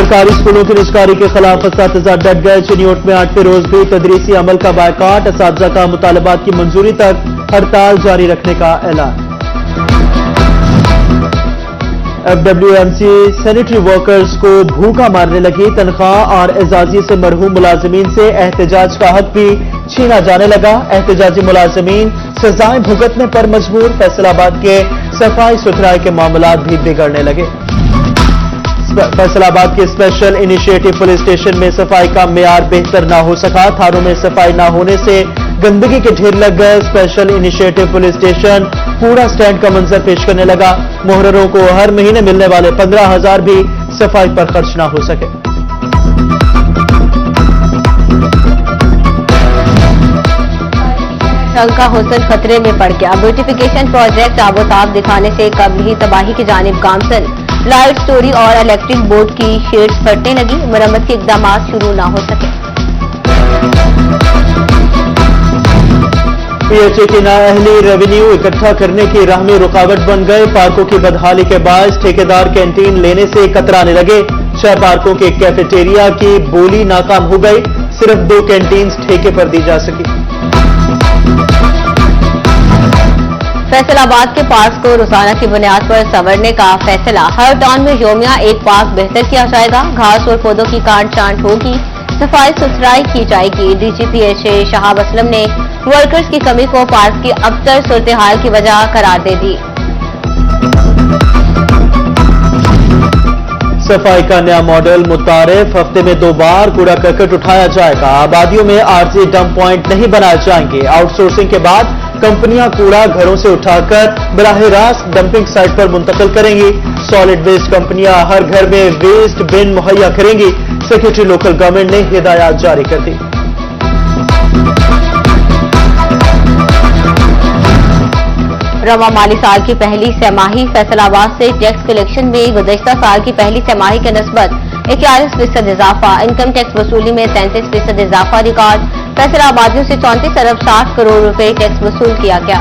सरकारी स्कूलों की निजकारी के खिलाफ असातिज़ा डट गए। चिन्योट में 8वें रोज भी तदरीसी अमल का बायकाट, असातिज़ा का मुतालबात की मंजूरी तक हड़ताल जारी रखने का ऐलान। FWMC सैनिटरी वर्कर्स को भूखा मारने लगी। तनख्वाह और एजाजी से मरहूम मुलाजमीन से एहतजाज का हक भी छीना जाने लगा। एहतजाजी मुलाजमीन सजाएं भुगतने पर मजबूर। फैसलाबाद के सफाई सुथराई के मामलात भी बिगड़ने लगे। फैसलाबाद के स्पेशल इनिशिएटिव पुलिस स्टेशन में सफाई का मेयार बेहतर ना हो सका। थानों में सफाई ना होने से गंदगी के ढेर लग गए। स्पेशल इनिशिएटिव पुलिस स्टेशन कूड़ा स्टैंड का मंजर पेश करने लगा। मोहर्ररों को हर महीने मिलने वाले 15,000 भी सफाई पर खर्च ना हो सके। रंग का हुस्न खतरे में पड़ गया। ब्यूटिफिकेशन प्रोजेक्ट आबोताब दिखाने से कब्ल ही तबाही की जानिब गामसन। लाइट स्टोरी और इलेक्ट्रिक बोर्ड की शेड्स फटने लगी। मरम्मत के इकदाम शुरू ना हो सके। PHA की नाअहली रेवेन्यू इकट्ठा करने की राह में रुकावट बन गए। पार्कों की बदहाली के बायस ठेकेदार कैंटीन लेने से कतराने लगे। 6 पार्कों के कैफेटेरिया की बोली नाकाम हो गई। सिर्फ 2 कैंटीन ठेके पर दी जा सकी। फैसलाबाद के पार्क को रोजाना की बुनियाद पर संवरने का फैसला। हर टाउन में योमिया एक पार्क बेहतर किया जाएगा। घास और पौधों की काट छांट होगी। सफाई सुथराई की जाएगी। DG PHA शहाब असलम ने वर्कर्स की कमी को पार्क की अबतर सूरत हाल की वजह करार दे दी। सफाई का नया मॉडल मुतारिफ। हफ्ते में 2 बार कूड़ा करकट उठाया जाएगा। आबादियों में आरजी डंप पॉइंट नहीं बनाए जाएंगे। आउटसोर्सिंग के बाद कंपनियां कूड़ा घरों से उठाकर बराह रास्त डंपिंग साइट पर मुंतकिल करेंगी। सॉलिड वेस्ट कंपनियां हर घर में वेस्ट बिन मुहैया करेंगी। सेक्रेटरी लोकल गवर्नमेंट ने हिदायत जारी कर दी। रवा माली साल की पहली सहमाही। फैसलाबाद से टैक्स कलेक्शन में गुज़श्ता साल की पहली सहमाही के नस्बत 41% इजाफा। इनकम टैक्स वसूली में 33% इजाफा रिकॉर्ड। फैसलाबादियों से 34 अरब 60 करोड़ रुपए टैक्स वसूल किया गया।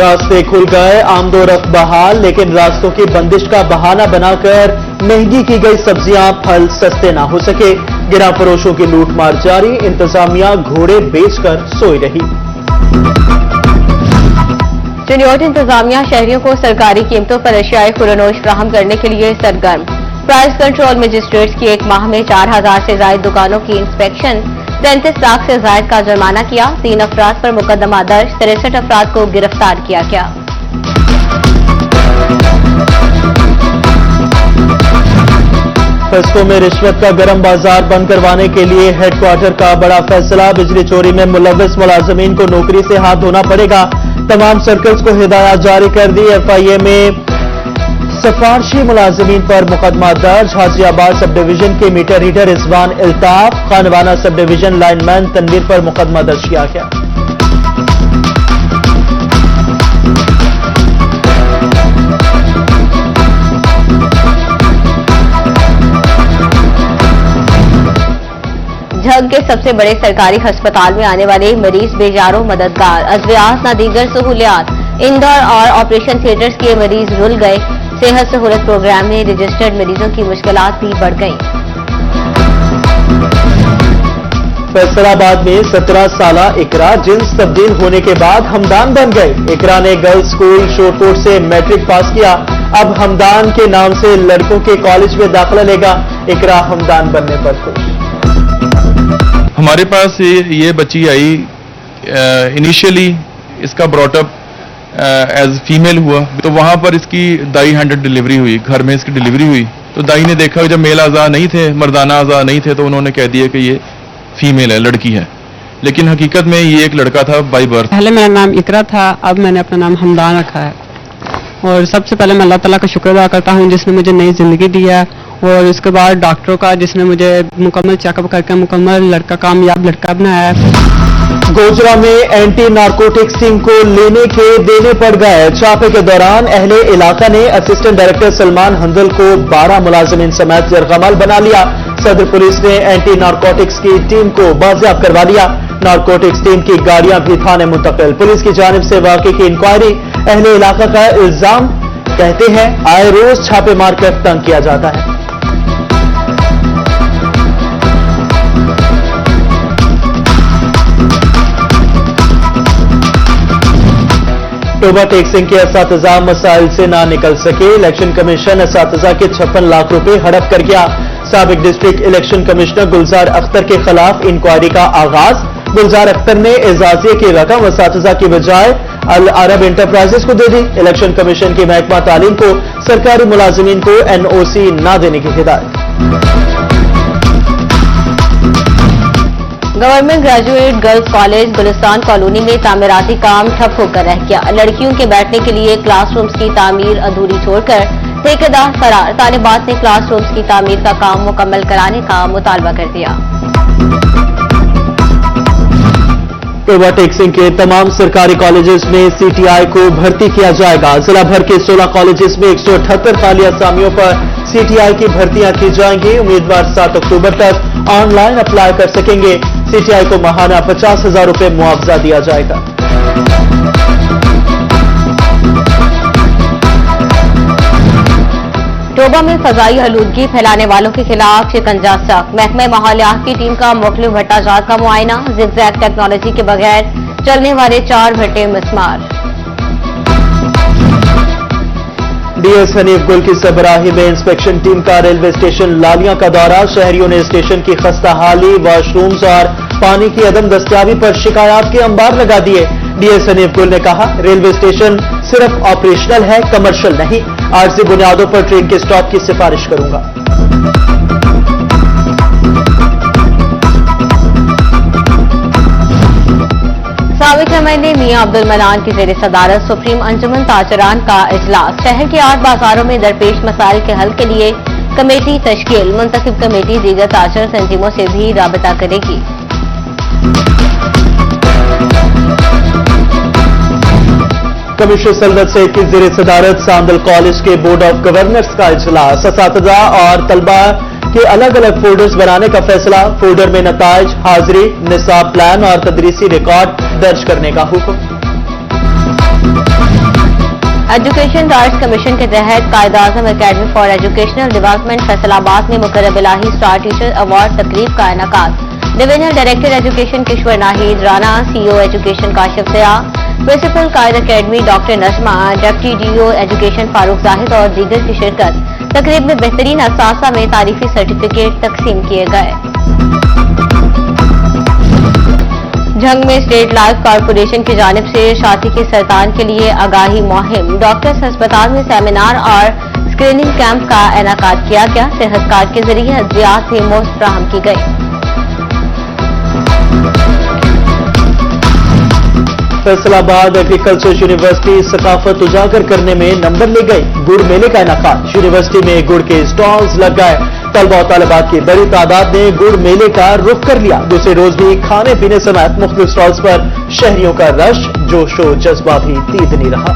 रास्ते खुल गए, आमदोरफ्त बहाल, लेकिन रास्तों की बंदिश का बहाना बनाकर महंगी की गई सब्जियां फल सस्ते ना हो सके। गिरा फरोशों की लूटमार जारी। इंतजामिया घोड़े बेचकर सोई रही। चिन्योट इंतजामिया शहरियों को सरकारी कीमतों पर अशियाए खुरनोश फराहम करने के लिए सरगर्म। प्राइस कंट्रोल मजिस्ट्रेट्स की एक माह में 4000 से ज्यादा दुकानों की इंस्पेक्शन। 33 लाख से ज्यादा का जुर्माना किया। 3 अफराद पर मुकदमा दर्ज। 63 अफराद को गिरफ्तार किया गया। फैसलों में रिश्वत का गरम बाजार बंद करवाने के लिए हेडक्वार्टर का बड़ा फैसला। बिजली चोरी में मुलव्वस मुलाजमीन को नौकरी से हाथ धोना पड़ेगा। तमाम सर्कल्स को हिदायत जारी कर दी। FIA में सफारशी मुलाजमीन पर मुकदमा दर्ज। हाजियाबाद सब डिवीजन के meter reader Rizwan Iltaf, Khanwana sub division lineman Tanveer पर मुकदमा दर्ज किया गया। झंग के सबसे बड़े सरकारी अस्पताल में आने वाले मरीज बेजारों मददगार। अद्वियात न दीगर सहूलियात। इंडोर और ऑपरेशन थिएटर्स के मरीज रुल गए। सेहत सहूलत प्रोग्राम में रजिस्टर्ड मरीजों की मुश्किलात भी बढ़ गईं। फैसलाबाद में 17 साला इकरा जिन्स तब्दील होने के बाद हमदान बन गए। इकरा ने गर्ल्स स्कूल शोरकोट से मैट्रिक पास किया। अब हमदान के नाम से लड़कों के कॉलेज में दाखिला लेगा। इकरा हमदान बनने पर खुश। हमारे पास ये बच्ची आई। इनिशियली इसका ब्रॉटअप एज फीमेल हुआ, तो वहां पर इसकी दाई हैंडेड डिलीवरी हुई। घर में इसकी डिलीवरी हुई तो दाई ने देखा जब मेल आज़ा नहीं थे, मर्दाना आज़ा नहीं थे, तो उन्होंने कह दिया कि ये फीमेल है, लड़की है। लेकिन हकीकत में ये एक लड़का था बाई बर्थ। पहले मेरा नाम इकरा था, अब मैंने अपना नाम हमदान रखा है। और सबसे पहले मैं अल्लाह ताला का शुक्र अदा करता हूँ जिसने मुझे नई जिंदगी दिया। और उसके बाद डॉक्टरों का जिसने मुझे मुकम्मल चेकअप करके मुकम्मल लड़का कामयाब लड़का बनाया है। गोजरा में एंटी नारकोटिक्स टीम को लेने के देने पड़ गए। छापे के दौरान अहले इलाका ने असिस्टेंट डायरेक्टर सलमान हंदल को 12 मुलाजिमीन समेत जरगमल बना लिया। सदर पुलिस ने एंटी नारकोटिक्स की टीम को बाजियाब करवा लिया। नारकोटिक्स टीम की गाड़ियां भी थाने मुंतकिल। पुलिस की जानिब से वाकई की इंक्वायरी अहले इलाका का इल्जाम, कहते हैं आए रोज छापे मारकर तंग किया जाता है। टोबा टेक्सिंग के असातिज़ा मसाइल से ना निकल सके, इलेक्शन कमीशन असातिज़ा के 56 लाख रुपए हड़प कर गया। साबिक डिस्ट्रिक्ट इलेक्शन कमिश्नर गुलजार अख्तर के खिलाफ इंक्वायरी का आगाज। गुलजार अख्तर ने एजाजिया की रकम असातिज़ा की बजाय अल अरब इंटरप्राइजेस को दे दी। इलेक्शन कमीशन की महकमा तालीम को सरकारी मुलाजिमीन को NOC ना देने की हिदायत। Government graduate girls college Gulistan colony में तामीराती काम ठप होकर रह गया। लड़कियों के बैठने के लिए क्लासरूम्स की तामीर अधूरी छोड़कर ठेकेदार फरार। तालिबात ने क्लासरूम्स की तामीर का काम मुकम्मल कराने का मुतालबा कर दिया। टोबा टेक्सिंग के तमाम सरकारी कॉलेजेस में CTI को भर्ती किया जाएगा। जिला भर के 16 कॉलेजेस में 178 खाली असामियों पर CTI की भर्तियां की जाएंगी। उम्मीदवार 7 अक्टूबर तक ऑनलाइन अप्लाई कर सकेंगे। CTI को माहाना 50,000 रुपए मुआवजा दिया जाएगा। टोबा में फजाई आलूदगी फैलाने वालों के खिलाफ शिकंजा सख्त। महकमे माहौलियात की टीम का मुख्तलिफ भट्टाजात का मुआयना। ज़िगज़ैग टेक्नोलॉजी के बगैर चलने वाले 4 भट्टे मिसमार। DS हनीफ गुल की सरबराही में इंस्पेक्शन टीम का रेलवे स्टेशन लालिया का दौरा। शहरियों ने स्टेशन की खस्ता हाली, वॉशरूम्स और पानी की अदम दस्तयाबी पर शिकायत के अंबार लगा दिए। DS हनीफ गुल ने कहा, रेलवे स्टेशन सिर्फ ऑपरेशनल है, कमर्शियल नहीं। आर्जी बुनियादों पर ट्रेन के स्टॉप की सिफारिश करूंगा। साबिक MLA मियां अब्दुल मनान की ज़ेर सदारत सुप्रीम अंजुमन ताजरान का इजलास। शहर के 8 बाजारों में दरपेश मसाइल के हल के लिए कमेटी तश्कील। मुंतखब कमेटी दीगर ताजर तंजीमों से भी राबता करेगी। कमिश्नर सल्लत सईद की ज़ेर सदारत सांदल कॉलेज के बोर्ड ऑफ गवर्नर्स का इजलास। असातिज़ा और तलबा के अलग अलग फोल्डर्स बनाने का फैसला। फोल्डर में नताइज, हाजिरी, निसाब प्लान और तदरीसी रिकॉर्ड दर्ज करने का हुक्म। एजुकेशन राइट्स कमीशन के तहत Quaid-e-Azam academy for educational development Faisalabad में Muqarrab Ilahi star teacher award तकरीब का इनेकाद। Divisional director education Kishore Nahid Rana, CEO education Kashif Zia, principal Quaid academy doctor Najma, deputy DO education Farooq Zahid और दीगर की शिरकत। तकरीब में बेहतरीन असासा में तारीफी सर्टिफिकेट तकसीम किए गए। झंग में स्टेट लाइफ कॉर्पोरेशन की जानिब से छाती के सरतान के लिए आगाही मुहिम। डॉक्टर्स अस्पताल में सेमिनार और स्क्रीनिंग कैंप का इनेकाद किया गया। सेहत कार्ड के जरिए अद्वियात भी मुफ्त फराहम की गई। फैसलाबाद एग्रीकल्चर यूनिवर्सिटी सकाफत उजागर करने में नंबर ले गई। गुड़ मेले का इनेकाद। यूनिवर्सिटी में गुड़ के स्टॉल्स लग गए। तलबा और तालिबात की बड़ी तादाद ने गुड़ मेले का रुख कर लिया। दूसरे रोज भी खाने पीने समेत मुख्तलिफ स्टॉल्स पर शहरियों का रश, जोशो जज्बा भी दीद नहीं रहा।